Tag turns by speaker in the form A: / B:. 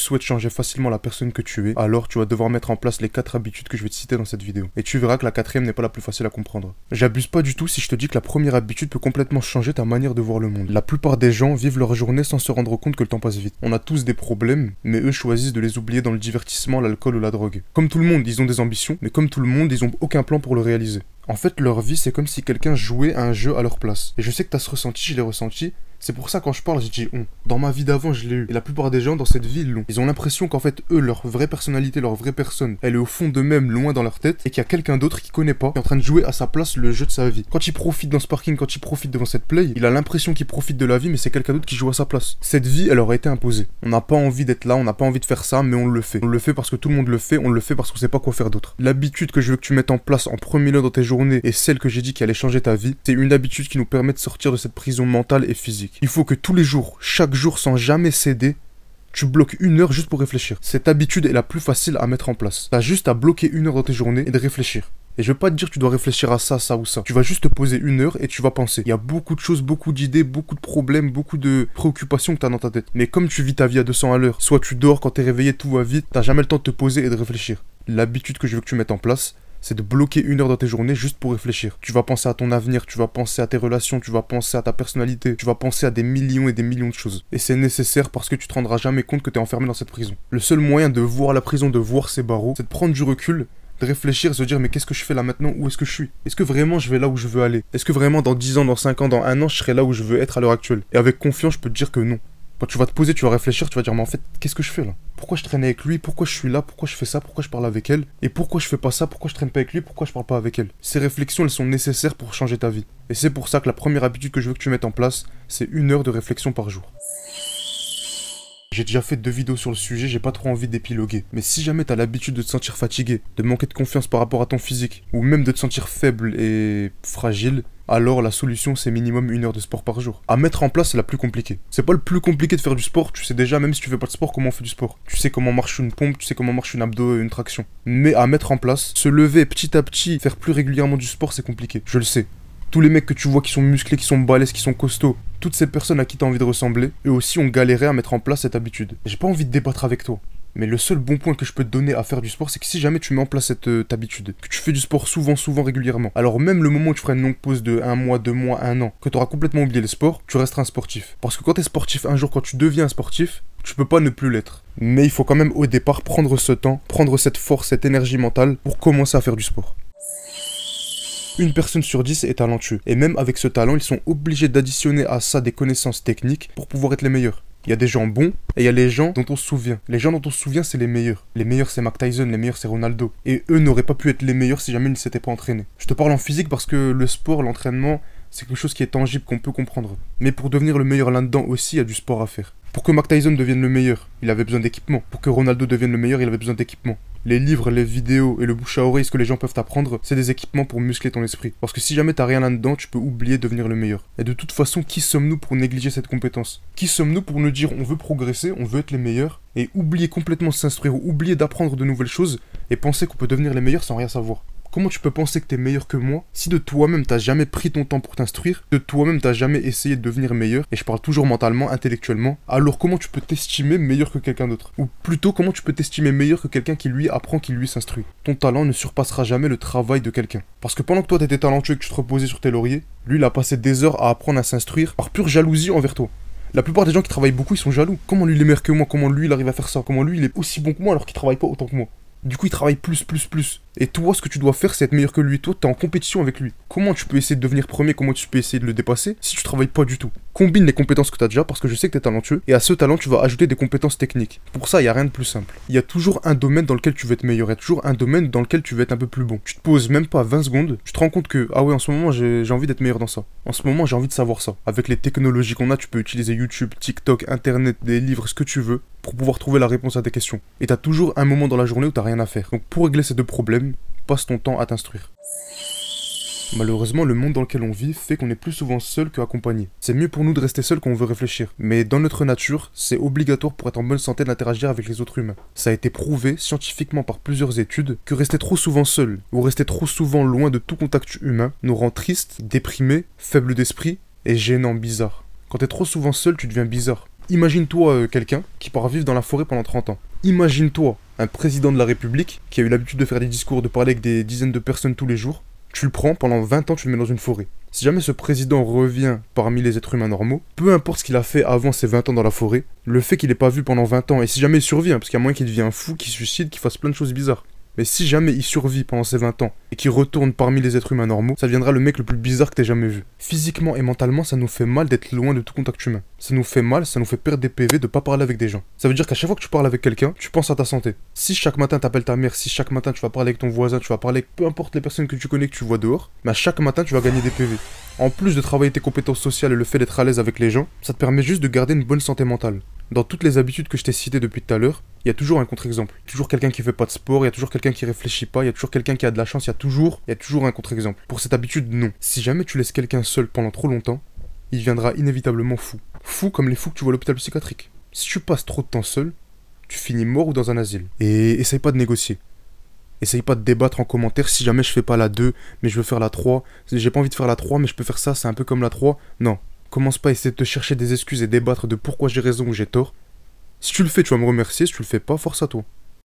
A: souhaites changer facilement la personne que tu es, alors tu vas devoir mettre en place les 4 habitudes que je vais te citer dans cette vidéo. Et tu verras que la 4e n'est pas la plus facile à comprendre. J'abuse pas du tout si je te dis que la première habitude peut complètement changer ta manière de voir le monde. La plupart des gens vivent leur journée sans se rendre compte que le temps passe vite. On a tous des problèmes, mais eux choisissent de les oublier dans le divertissement, l'alcool ou la drogue. Comme tout le monde, ils ont des ambitions, mais comme tout le monde, ils ont aucun plan pour le réaliser. En fait, leur vie, c'est comme si quelqu'un jouait à un jeu à leur place. Et je sais que t'as ce ressenti, je l'ai ressenti. C'est pour ça quand je parle, je dis on. Dans ma vie d'avant, je l'ai eu. Et la plupart des gens dans cette vie l'ont. Ils ont l'impression qu'en fait, eux, leur vraie personnalité, leur vraie personne, elle est au fond d'eux-mêmes, loin dans leur tête, et qu'il y a quelqu'un d'autre qui connaît pas, qui est en train de jouer à sa place le jeu de sa vie. Quand il profite dans ce parking, quand il profite devant cette play, il a l'impression qu'il profite de la vie, mais c'est quelqu'un d'autre qui joue à sa place. Cette vie, elle aurait été imposée. On n'a pas envie d'être là, on n'a pas envie de faire ça, mais on le fait. On le fait parce que tout le monde le fait, on le fait parce qu'on sait pas quoi faire d'autre. L'habitude que je veux que tu mettes en place en premier lieu dans tes journées, et celle que j'ai dit qui allait changer ta vie, c'est une habitude qui nous permet de sortir de cette prison mentale et physique. Il faut que tous les jours, chaque jour sans jamais céder, tu bloques 1 heure juste pour réfléchir. Cette habitude est la plus facile à mettre en place. T'as juste à bloquer 1 heure dans tes journées et de réfléchir. Et je vais pas te dire que tu dois réfléchir à ça, ça ou ça. Tu vas juste te poser 1 heure et tu vas penser. Il y a beaucoup de choses, beaucoup d'idées, beaucoup de problèmes, beaucoup de préoccupations que t'as dans ta tête. Mais comme tu vis ta vie à 200 à l'heure, soit tu dors, quand t'es réveillé, tout va vite, t'as jamais le temps de te poser et de réfléchir. L'habitude que je veux que tu mettes en place, c'est de bloquer 1 heure dans tes journées juste pour réfléchir. Tu vas penser à ton avenir, tu vas penser à tes relations, tu vas penser à ta personnalité, tu vas penser à des millions et des millions de choses. Et c'est nécessaire parce que tu te rendras jamais compte que tu es enfermé dans cette prison. Le seul moyen de voir la prison, de voir ses barreaux, c'est de prendre du recul, de réfléchir, de se dire mais qu'est-ce que je fais là maintenant, où est-ce que je suis? Est-ce que vraiment je vais là où je veux aller? Est-ce que vraiment dans 10 ans, dans 5 ans, dans 1 an, je serai là où je veux être à l'heure actuelle? Et avec confiance, je peux te dire que non. Quand tu vas te poser, tu vas réfléchir, tu vas dire mais en fait, qu'est-ce que je fais là? Pourquoi je traîne avec lui? Pourquoi je suis là? Pourquoi je fais ça? Pourquoi je parle avec elle? Et pourquoi je fais pas ça? Pourquoi je traîne pas avec lui? Pourquoi je parle pas avec elle? Ces réflexions, elles sont nécessaires pour changer ta vie. Et c'est pour ça que la première habitude que je veux que tu mettes en place, c'est 1 heure de réflexion par jour. J'ai déjà fait 2 vidéos sur le sujet, j'ai pas trop envie d'épiloguer. Mais si jamais t'as l'habitude de te sentir fatigué, de manquer de confiance par rapport à ton physique, ou même de te sentir faible et fragile, alors la solution c'est minimum 1 heure de sport par jour. À mettre en place, c'est la plus compliquée. C'est pas le plus compliqué de faire du sport, tu sais déjà même si tu fais pas de sport comment on fait du sport. Tu sais comment marche une pompe, tu sais comment marche une abdo et une traction. Mais à mettre en place, se lever petit à petit, faire plus régulièrement du sport, c'est compliqué. Je le sais. Tous les mecs que tu vois qui sont musclés, qui sont balèzes, qui sont costauds, toutes ces personnes à qui t'as envie de ressembler, eux aussi ont galéré à mettre en place cette habitude. J'ai pas envie de débattre avec toi. Mais le seul bon point que je peux te donner à faire du sport, c'est que si jamais tu mets en place cette habitude, que tu fais du sport souvent, régulièrement, alors même le moment où tu feras une longue pause de 1 mois, 2 mois, 1 an, que tu auras complètement oublié le sport, tu resteras un sportif. Parce que quand tu es sportif un jour, quand tu deviens un sportif, tu peux pas ne plus l'être. Mais il faut quand même au départ prendre ce temps, prendre cette force, cette énergie mentale pour commencer à faire du sport. Une personne sur 10 est talentueux. Et même avec ce talent, ils sont obligés d'additionner à ça des connaissances techniques pour pouvoir être les meilleurs. Il y a des gens bons et il y a les gens dont on se souvient. Les gens dont on se souvient, c'est les meilleurs. Les meilleurs, c'est Mike Tyson, les meilleurs, c'est Ronaldo. Et eux n'auraient pas pu être les meilleurs si jamais ils ne s'étaient pas entraînés. Je te parle en physique parce que le sport, l'entraînement, c'est quelque chose qui est tangible, qu'on peut comprendre. Mais pour devenir le meilleur là-dedans aussi, il y a du sport à faire. Pour que Mike Tyson devienne le meilleur, il avait besoin d'équipement. Pour que Ronaldo devienne le meilleur, il avait besoin d'équipement. Les livres, les vidéos et le bouche à oreille, ce que les gens peuvent t'apprendre, c'est des équipements pour muscler ton esprit. Parce que si jamais t'as rien là-dedans, tu peux oublier de devenir le meilleur. Et de toute façon, qui sommes-nous pour négliger cette compétence? Qui sommes-nous pour nous dire on veut progresser, on veut être les meilleurs, et oublier complètement de s'instruire, ou oublier d'apprendre de nouvelles choses, et penser qu'on peut devenir les meilleurs sans rien savoir? Comment tu peux penser que t'es meilleur que moi si de toi-même t'as jamais pris ton temps pour t'instruire, de toi-même t'as jamais essayé de devenir meilleur, et je parle toujours mentalement, intellectuellement, alors comment tu peux t'estimer meilleur que quelqu'un d'autre? Ou plutôt comment tu peux t'estimer meilleur que quelqu'un qui lui apprend, qui lui s'instruit? Ton talent ne surpassera jamais le travail de quelqu'un. Parce que pendant que toi t'étais talentueux et que tu te reposais sur tes lauriers, lui il a passé des heures à apprendre à s'instruire par pure jalousie envers toi. La plupart des gens qui travaillent beaucoup ils sont jaloux. Comment lui il est meilleur que moi? Comment lui il arrive à faire ça? Comment lui il est aussi bon que moi alors qu'il travaille pas autant que moi? Du coup, il travaille plus. Et toi, ce que tu dois faire, c'est être meilleur que lui. Toi, t'es en compétition avec lui. Comment tu peux essayer de devenir premier? Comment tu peux essayer de le dépasser si tu travailles pas du tout? Combine les compétences que t'as déjà, parce que je sais que t'es talentueux, et à ce talent, tu vas ajouter des compétences techniques. Pour ça, il y a rien de plus simple. Il y a toujours un domaine dans lequel tu veux être meilleur, il y a toujours un domaine dans lequel tu veux être un peu plus bon. Tu te poses même pas 20 secondes, tu te rends compte que, ah ouais, en ce moment, j'ai envie d'être meilleur dans ça. En ce moment, j'ai envie de savoir ça. Avec les technologies qu'on a, tu peux utiliser YouTube, TikTok, Internet, des livres, ce que tu veux, pour pouvoir trouver la réponse à tes questions. Et t'as toujours un moment dans la journée où t'as rien à faire. Donc pour régler ces 2 problèmes, passe ton temps à t'instruire. Malheureusement, le monde dans lequel on vit fait qu'on est plus souvent seul qu'accompagné. C'est mieux pour nous de rester seul quand on veut réfléchir. Mais dans notre nature, c'est obligatoire pour être en bonne santé d'interagir avec les autres humains. Ça a été prouvé scientifiquement par plusieurs études que rester trop souvent seul ou rester trop souvent loin de tout contact humain nous rend tristes, déprimés, faibles d'esprit et gênants, bizarres. Quand t'es trop souvent seul, tu deviens bizarre. Imagine-toi quelqu'un qui part vivre dans la forêt pendant 30 ans. Imagine-toi un président de la République qui a eu l'habitude de faire des discours, de parler avec des dizaines de personnes tous les jours. Tu le prends, pendant 20 ans, tu le mets dans une forêt. Si jamais ce président revient parmi les êtres humains normaux, peu importe ce qu'il a fait avant ses 20 ans dans la forêt, le fait qu'il n'ait pas vu pendant 20 ans, et si jamais il survit, parce qu'il y a moyen qu'il devienne fou, qu'il se suicide, qu'il fasse plein de choses bizarres. Mais si jamais il survit pendant ses 20 ans et qu'il retourne parmi les êtres humains normaux, ça deviendra le mec le plus bizarre que t'aies jamais vu. Physiquement et mentalement, ça nous fait mal d'être loin de tout contact humain. Ça nous fait mal, ça nous fait perdre des PV de pas parler avec des gens. Ça veut dire qu'à chaque fois que tu parles avec quelqu'un, tu penses à ta santé. Si chaque matin t'appelles ta mère, si chaque matin tu vas parler avec ton voisin, tu vas parler avec peu importe les personnes que tu connais, que tu vois dehors, mais à chaque matin tu vas gagner des PV. En plus de travailler tes compétences sociales et le fait d'être à l'aise avec les gens, ça te permet juste de garder une bonne santé mentale. Dans toutes les habitudes que je t'ai citées depuis tout à l'heure, il y a toujours un contre-exemple. Toujours quelqu'un qui fait pas de sport, il y a toujours quelqu'un qui réfléchit pas, il y a toujours quelqu'un qui a de la chance, il y a toujours un contre-exemple. Pour cette habitude, non. Si jamais tu laisses quelqu'un seul pendant trop longtemps, il deviendra inévitablement fou. Fou comme les fous que tu vois à l'hôpital psychiatrique. Si tu passes trop de temps seul, tu finis mort ou dans un asile. Et essaye pas de négocier. Essaye pas de débattre en commentaire si jamais je fais pas la 2, mais je veux faire la 3. J'ai pas envie de faire la 3, mais je peux faire ça, c'est un peu comme la 3. Non. Commence pas à essayer de te chercher des excuses et débattre de pourquoi j'ai raison ou j'ai tort. Si tu le fais, tu vas me remercier. Si tu le fais pas, force à toi.